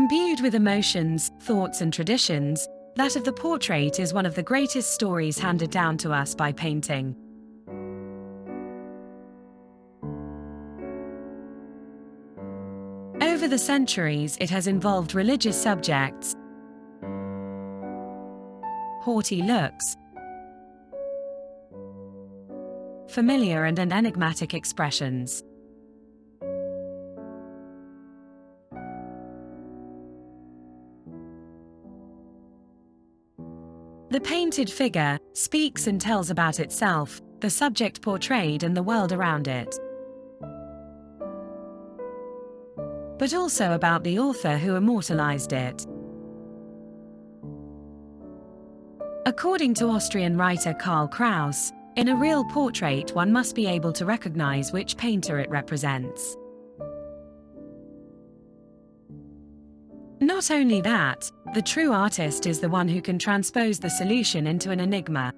Imbued with emotions, thoughts and traditions, that of the portrait is one of the greatest stories handed down to us by painting. Over the centuries, it has involved religious subjects, haughty looks, familiar and enigmatic expressions. The painted figure speaks and tells about itself, the subject portrayed and the world around it. But also about the author who immortalized it. According to Austrian writer Karl Kraus, in a real portrait one must be able to recognize which painter it represents. Not only that, the true artist is the one who can transpose the solution into an enigma.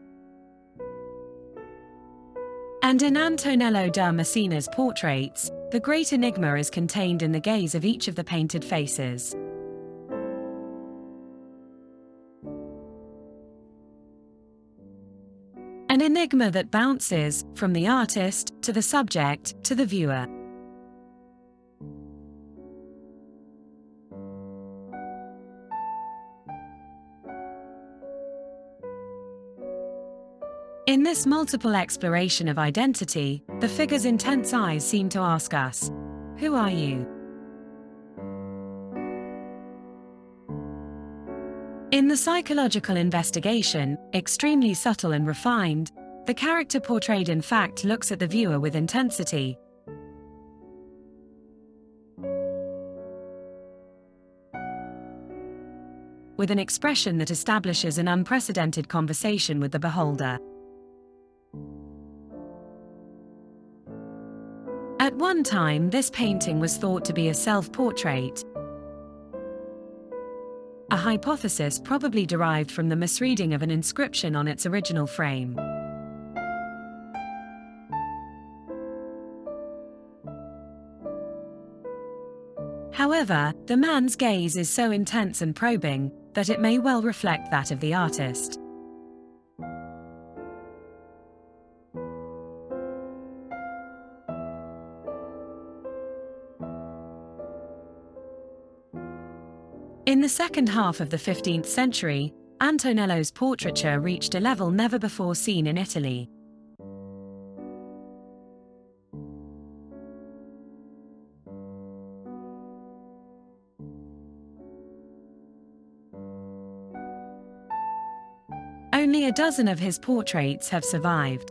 And in Antonello da Messina's portraits, the great enigma is contained in the gaze of each of the painted faces. An enigma that bounces from the artist to the subject to the viewer. In this multiple exploration of identity, the figure's intense eyes seem to ask us, "Who are you?" In the psychological investigation, extremely subtle and refined, the character portrayed in fact looks at the viewer with intensity. With an expression that establishes an unprecedented conversation with the beholder. At one time, this painting was thought to be a self-portrait, a hypothesis probably derived from the misreading of an inscription on its original frame. However, the man's gaze is so intense and probing that it may well reflect that of the artist. In the second half of the 15th century, Antonello's portraiture reached a level never before seen in Italy. Only a dozen of his portraits have survived.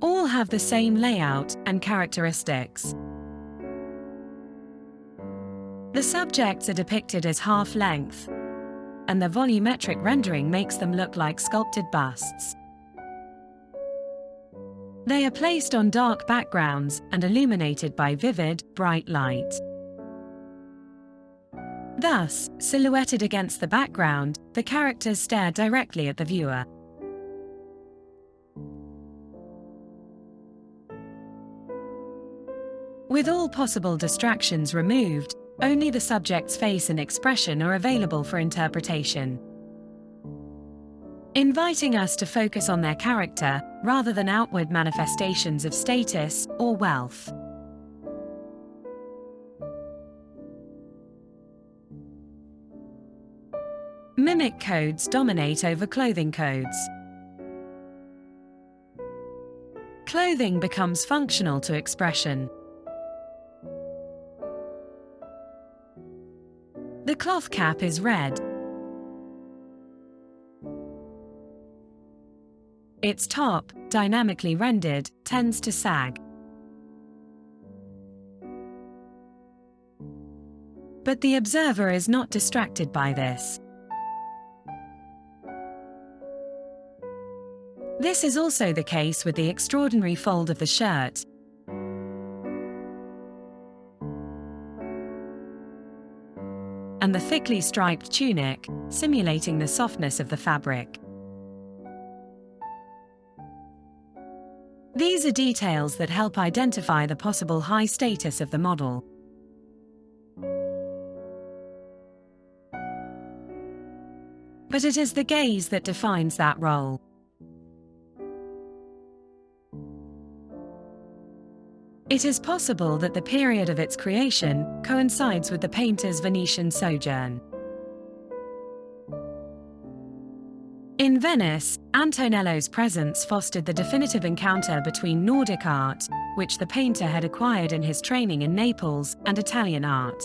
All have the same layout and characteristics. The subjects are depicted as half-length, and the volumetric rendering makes them look like sculpted busts. They are placed on dark backgrounds and illuminated by vivid, bright light. Thus, silhouetted against the background, the characters stare directly at the viewer. With all possible distractions removed, only the subject's face and expression are available for interpretation, inviting us to focus on their character, rather than outward manifestations of status or wealth. Mimic codes dominate over clothing codes. Clothing becomes functional to expression. The cloth cap is red. Its top, dynamically rendered, tends to sag. But the observer is not distracted by this. This is also the case with the extraordinary fold of the shirt, and the thickly striped tunic, simulating the softness of the fabric. These are details that help identify the possible high status of the model. But it is the gaze that defines that role. It is possible that the period of its creation coincides with the painter's Venetian sojourn. In Venice, Antonello's presence fostered the definitive encounter between Nordic art, which the painter had acquired in his training in Naples, and Italian art.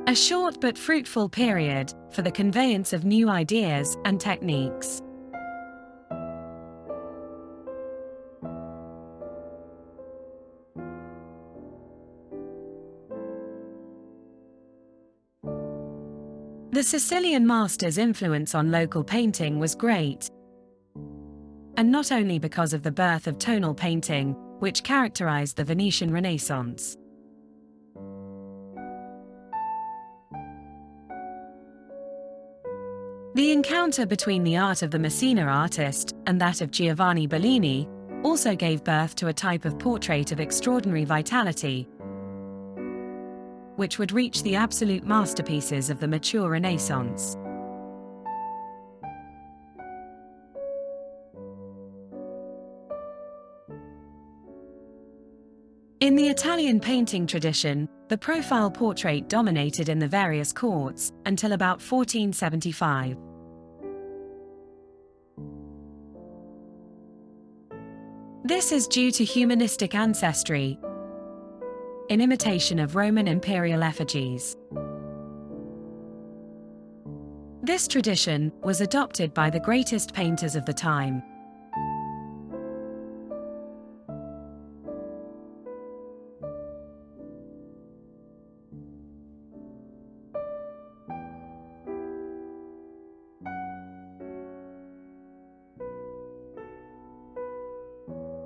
A short but fruitful period for the conveyance of new ideas and techniques. The Sicilian master's influence on local painting was great, and not only because of the birth of tonal painting, which characterized the Venetian Renaissance. The encounter between the art of the Messina artist and that of Giovanni Bellini also gave birth to a type of portrait of extraordinary vitality, which would reach the absolute masterpieces of the mature Renaissance. In the Italian painting tradition, the profile portrait dominated in the various courts until about 1475. This is due to humanistic ancestry, in imitation of Roman imperial effigies. This tradition was adopted by the greatest painters of the time.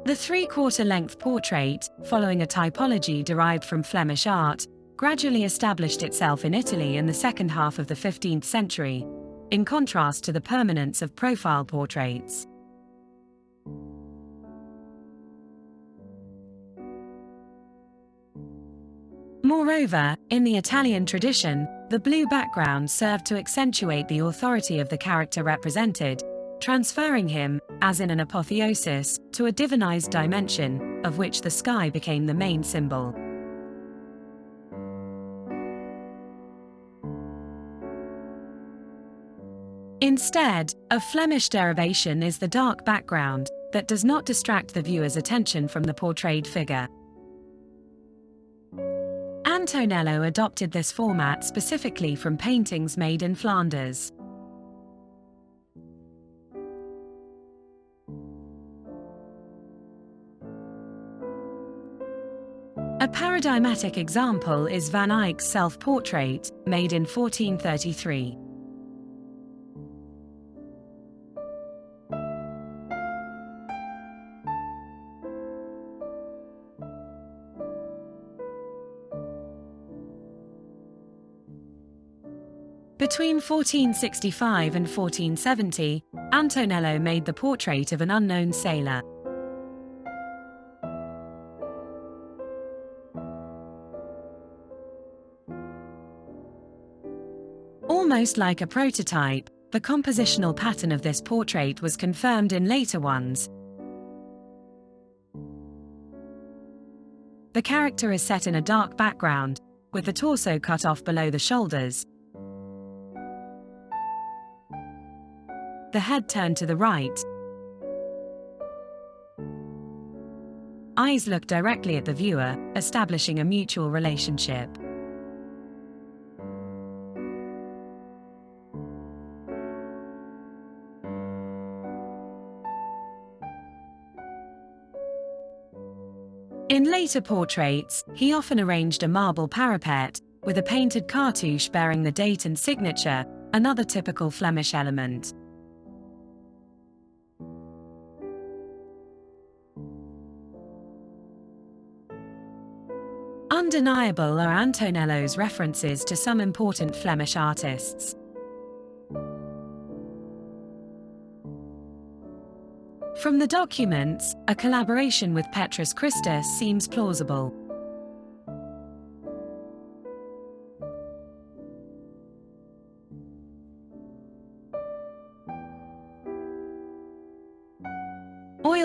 The three-quarter length portrait, following a typology derived from Flemish art, gradually established itself in Italy in the second half of the 15th century, in contrast to the permanence of profile portraits. Moreover, in the Italian tradition, the blue background served to accentuate the authority of the character represented, transferring him, as in an apotheosis, to a divinized dimension, of which the sky became the main symbol. Instead, a Flemish derivation is the dark background that does not distract the viewer's attention from the portrayed figure. Antonello adopted this format specifically from paintings made in Flanders. A paradigmatic example is Van Eyck's self-portrait, made in 1433. Between 1465 and 1470, Antonello made the portrait of an unknown sailor. Almost like a prototype, the compositional pattern of this portrait was confirmed in later ones. The character is set in a dark background, with the torso cut off below the shoulders, the head turned to the right, eyes look directly at the viewer, establishing a mutual relationship. In later portraits, he often arranged a marble parapet, with a painted cartouche bearing the date and signature, another typical Flemish element. Undeniable are Antonello's references to some important Flemish artists. From the documents, a collaboration with Petrus Christus seems plausible.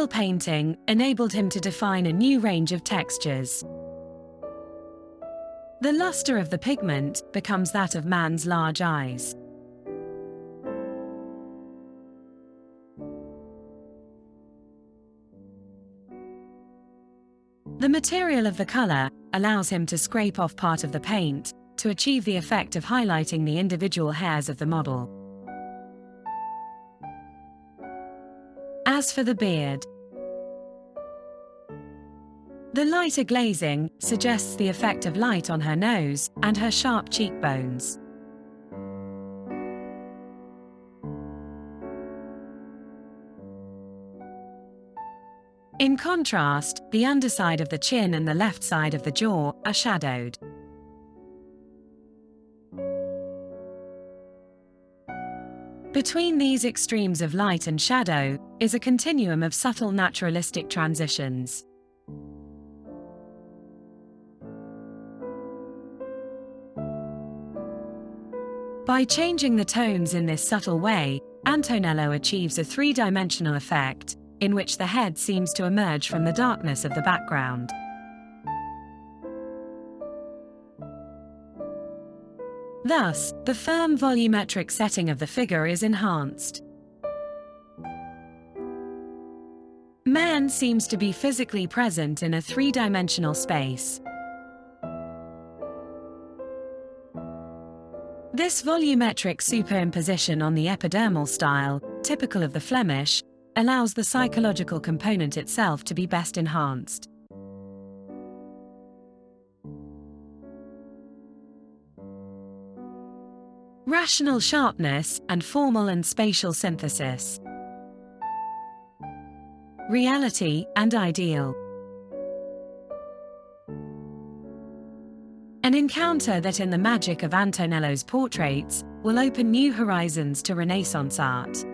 painting enabled him to define a new range of textures. The luster of the pigment becomes that of man's large eyes. The material of the color allows him to scrape off part of the paint to achieve the effect of highlighting the individual hairs of the model. As for the beard, the lighter glazing suggests the effect of light on her nose and her sharp cheekbones. In contrast, the underside of the chin and the left side of the jaw are shadowed. Between these extremes of light and shadow is a continuum of subtle naturalistic transitions. By changing the tones in this subtle way, Antonello achieves a three-dimensional effect, in which the head seems to emerge from the darkness of the background. Thus, the firm volumetric setting of the figure is enhanced. Man seems to be physically present in a three-dimensional space. This volumetric superimposition on the epidermal style, typical of the Flemish, allows the psychological component itself to be best enhanced. Rational sharpness and formal and spatial synthesis. Reality and ideal. An encounter that, in the magic of Antonello's portraits, will open new horizons to Renaissance art.